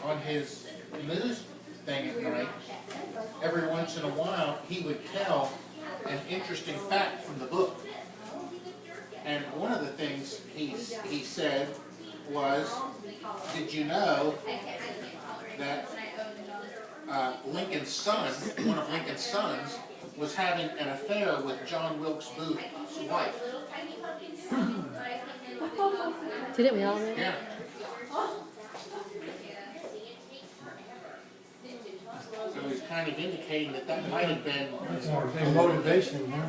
on his news thing at night, every once in a while, he would tell an interesting fact from the book. And one of the things he said was, did you know that Lincoln's son, one of Lincoln's sons, was having an affair with John Wilkes Booth's wife? Didn't we all know? Yeah. So he's kind of indicating that that might have been The motivation, huh?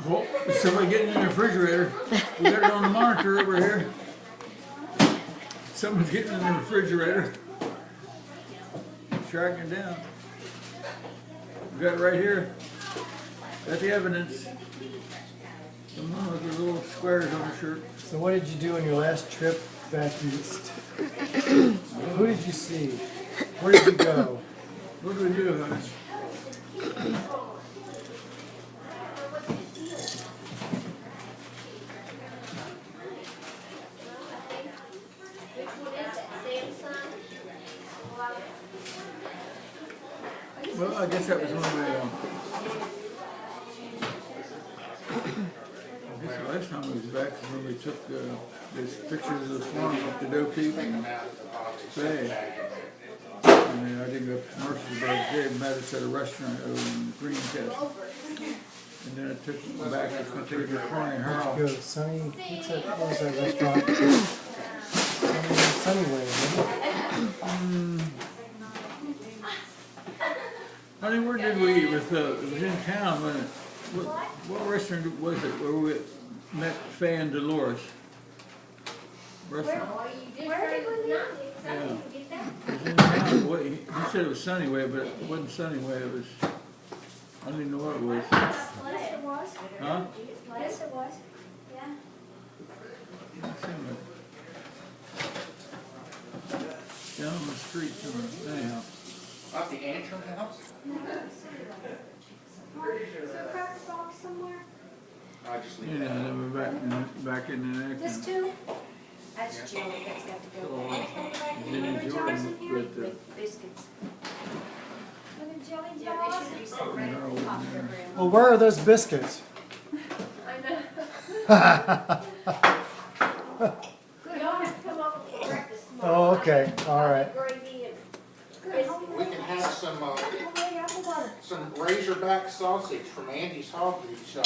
Well, is somebody getting in the refrigerator? We got it on the monitor over here. Someone's getting in the refrigerator. Tracking it down. We got it right here. Got the evidence. Someone with the little squares on her shirt. So what did you do on your last trip back east? Who did you see? Where did you go? What do we do, honey? Well, I guess that was one of the. I guess the last time we was back was when we took these pictures of the farm up the Doe Peak and Bay. And then I didn't go up to Mercer's, but Dave met us at a restaurant over in Greencastle. And then I took them back to Contiguous Corning Where'd House. you go? Sunny, what was that restaurant? Sunnyway, wasn't it? Honey, where did we eat? It was in town, wasn't it? What restaurant was it where we met Faye and Dolores? Restaurant. Where did we meet? Yeah. It was in town. What, he said it was Sunnyway, but it wasn't Sunnyway. It was, I don't even know what it was. Yes, it was. Huh? Yes, it was. Yeah. Down on the street somewhere. Anyhow. Off the Antrim house? Is there a cracker box somewhere? I just leave Yeah, that. and then we're back in the next This one. too? That's jelly that's got to go. Jenny Jordan with the Biscuits. Little jelly jars? They should be sitting right at the top of the ground. Well, where are those biscuits? I know. Good, y'all have to come up with breakfast tomorrow. Oh, okay, all right. Gravy and biscuits. We can have some Razorback sausage from Andy's Hog Shop.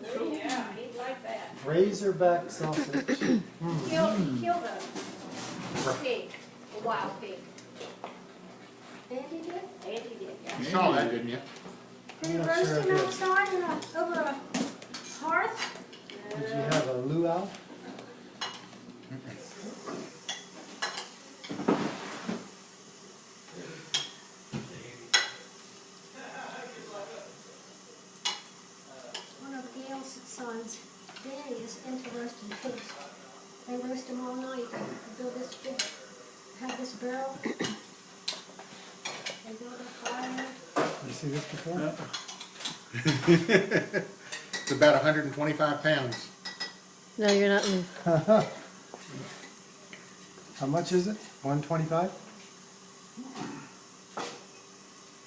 Yeah, he'd like that. Razorback sausage. Kill the pig, a wild pig. Andy did? Andy did, yeah. You saw that, didn't you? Did he I'm not roast sure I him did. outside over a hearth? Did you have a luau? One of Gail's sons, Danny, is into roasting pigs. They roast them all night. They build this big, have this barrel. They build a fire. You see this before? It's about 125 pounds. No, you're not in. How much is it? 125?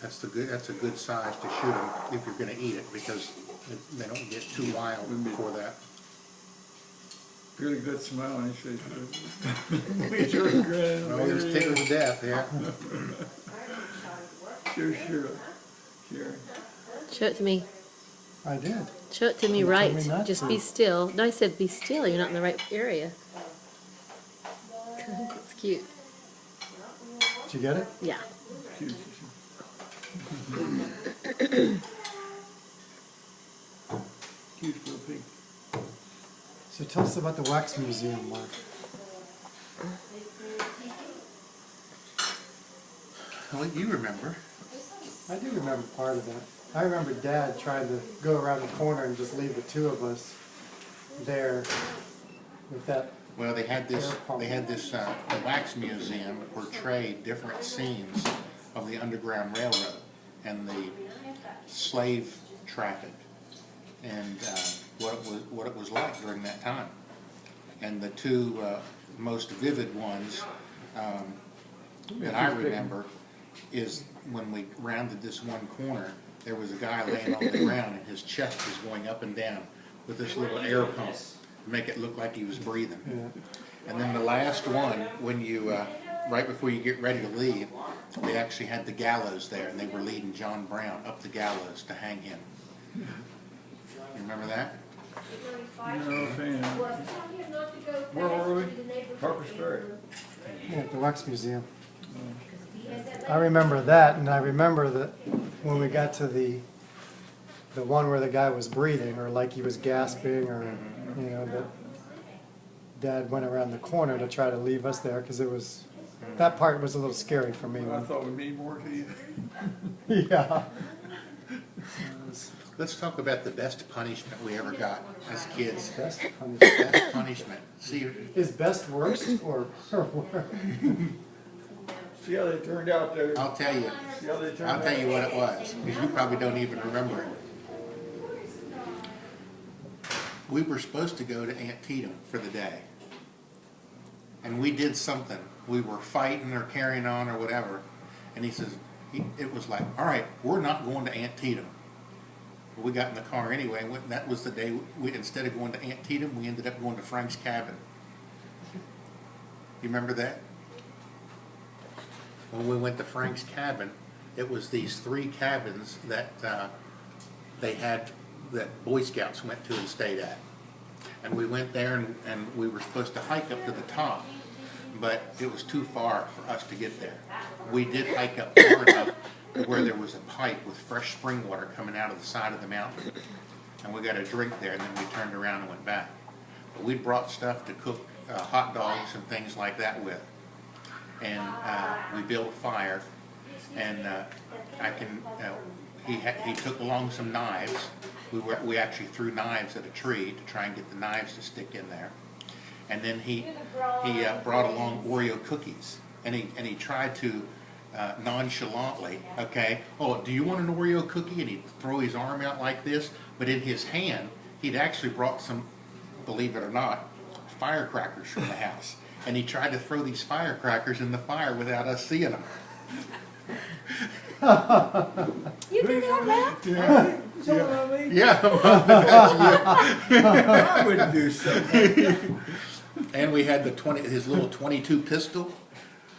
That's a good size to shoot them if you're going to eat it, because they don't get too wild before that. really good smile on his face. We sure grin. Well, he was tickled to death, yeah. Sure. Show it to me. I did. Show it to me You told right. me not Just to. be still. No, I said be still. You're not in the right area. It's cute. Did you get it? Yeah. Cute. Cute little pig. So tell us about the wax museum, Mark. Well, you remember. I do remember part of that. I remember Dad tried to go around the corner and just leave the two of us there with that. Well, they had this the wax museum portrayed different scenes of the Underground Railroad and the slave traffic. And what it was like during that time. And the two most vivid ones that I remember is when we rounded this one corner, there was a guy laying on the ground and his chest was going up and down with this little air pump to make it look like he was breathing. Yeah. And then the last one, when you, right before you get ready to leave, they actually had the gallows there, and they were leading John Brown up the gallows to hang him. You remember that? No, fan. Where were we? Harper's Ferry. Yeah, at the Wax Museum. I remember that, and I remember that when we got to the one where the guy was breathing, or like he was gasping, or you know, that Dad went around the corner to try to leave us there because it was that part was a little scary for me. I thought we'd need more to you. Yeah. Let's talk about the best punishment we ever got as kids. Best punishment. Best punishment. See, Is best worst or worse? See how they turned out there. I'll tell you. See how they turned I'll out. tell you what it was, because you probably don't even remember it. We were supposed to go to Antietam for the day. And we did something. We were fighting or carrying on or whatever. And he says, it was like, all right, we're not going to Antietam. But we got in the car anyway, and that was the day, instead of going to Antietam, we ended up going to Frank's Cabin. You remember that? When we went to Frank's Cabin, it was these 3 cabins that they had, that Boy Scouts went to and stayed at. And we went there and we were supposed to hike up to the top, but it was too far for us to get there. We did hike up far enough to where there was a pipe with fresh spring water coming out of the side of the mountain. And we got a drink there, and then we turned around and went back. But we brought stuff to cook hot dogs and things like that with. And we built a fire, and he took along some knives. We actually threw knives at a tree to try and get the knives to stick in there. And then he brought along Oreo cookies, and he tried to nonchalantly, okay, oh, do you want an Oreo cookie? And he'd throw his arm out like this, but in his hand he'd actually brought some, believe it or not, firecrackers from the house. And he tried to throw these firecrackers in the fire without us seeing them. You did all that? Yeah, I wouldn't do something. and we had his little 22 pistol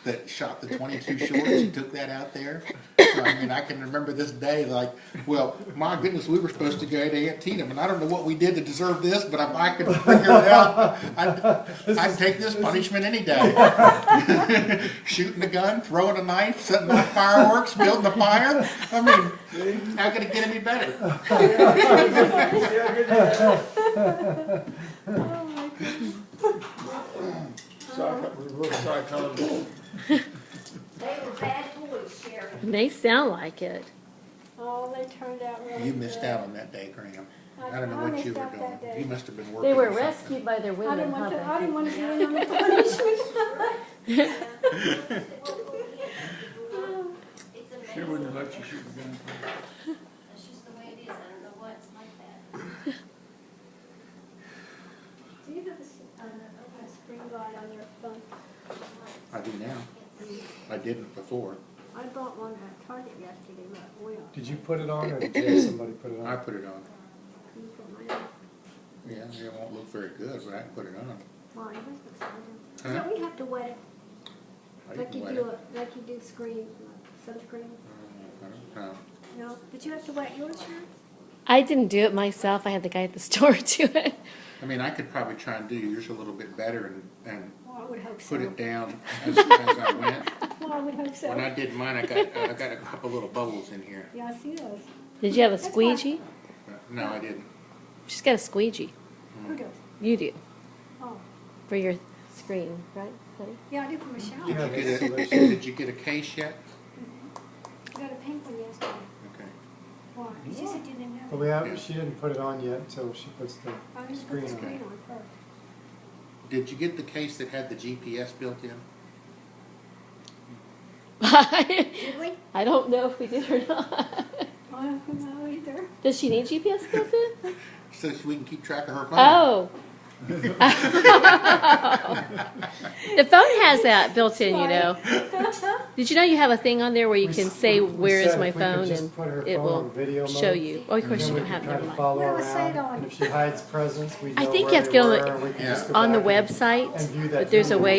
that shot the 22 shorts. He took that out there. So, I mean, I can remember this day like, well, my goodness, we were supposed to go to Antietam, and I don't know what we did to deserve this, but if I could figure it out, I'd take this punishment any day. Shooting a gun, throwing a knife, setting off fireworks, building a fire. I mean, how could it get any better? Reverse psychology. They were bad boys, Sheriff. They sound like it. Oh, they turned out really You missed good. out on that day, Graham. I don't know I what missed you were out that doing. day. You must have been working. They were or something. rescued by their I women, didn't want to. I huh? didn't want to be in on the punishment. She wouldn't have let you shoot the gun. That's just the way it is. I don't know why it's like that. Do you have a spring guard on your phone? I do now. I didn't before. I bought one at Target yesterday, but oil. Did you put it on, or did you have somebody put it I on? put it on. Can you put mine on? Yeah, it won't look very good, but I can put it on. Why? It doesn't look so good. Huh? So we have to wet it, I like can you wet do it. like you do screen, sunscreen. I don't know. No, but you have to wet yours, Sharon? I didn't do it myself. I had the guy at the store do it. I mean, I could probably try and do yours a little bit better and Well, I would hope so. put it down as I went. Well, I would hope so. When I did mine, I got a couple little bubbles in here. Yeah, I see those. Did you have a That's why- squeegee? No, I didn't. She's got a squeegee. Who does? You do. Oh, For your screen, right, honey? yeah, I do for Michelle. Did Yeah, you get that's- did you get a case yet? I got a pink one yesterday. Okay. Why? She said you didn't have But it. we have, she didn't put it on yet until she puts the I just put screen the on. screen on first. Did you get the case that had the GPS built in? Did we? I don't know if we did or not. I don't know either. Does she need GPS built in? so we can keep track of her phone. Oh. The phone has that built in, you know. Did you know you have a thing on there where you We can s- say we where is said my if we could phone just and put her it phone will on video show mode, you. Oh, of course then you we don't can have try never to mind. follow What do I say it around, on? and if she hides presents, we know I think where you have to they get on were, the- and we can Yeah. just go On the back and- website, and view that but there's a video. way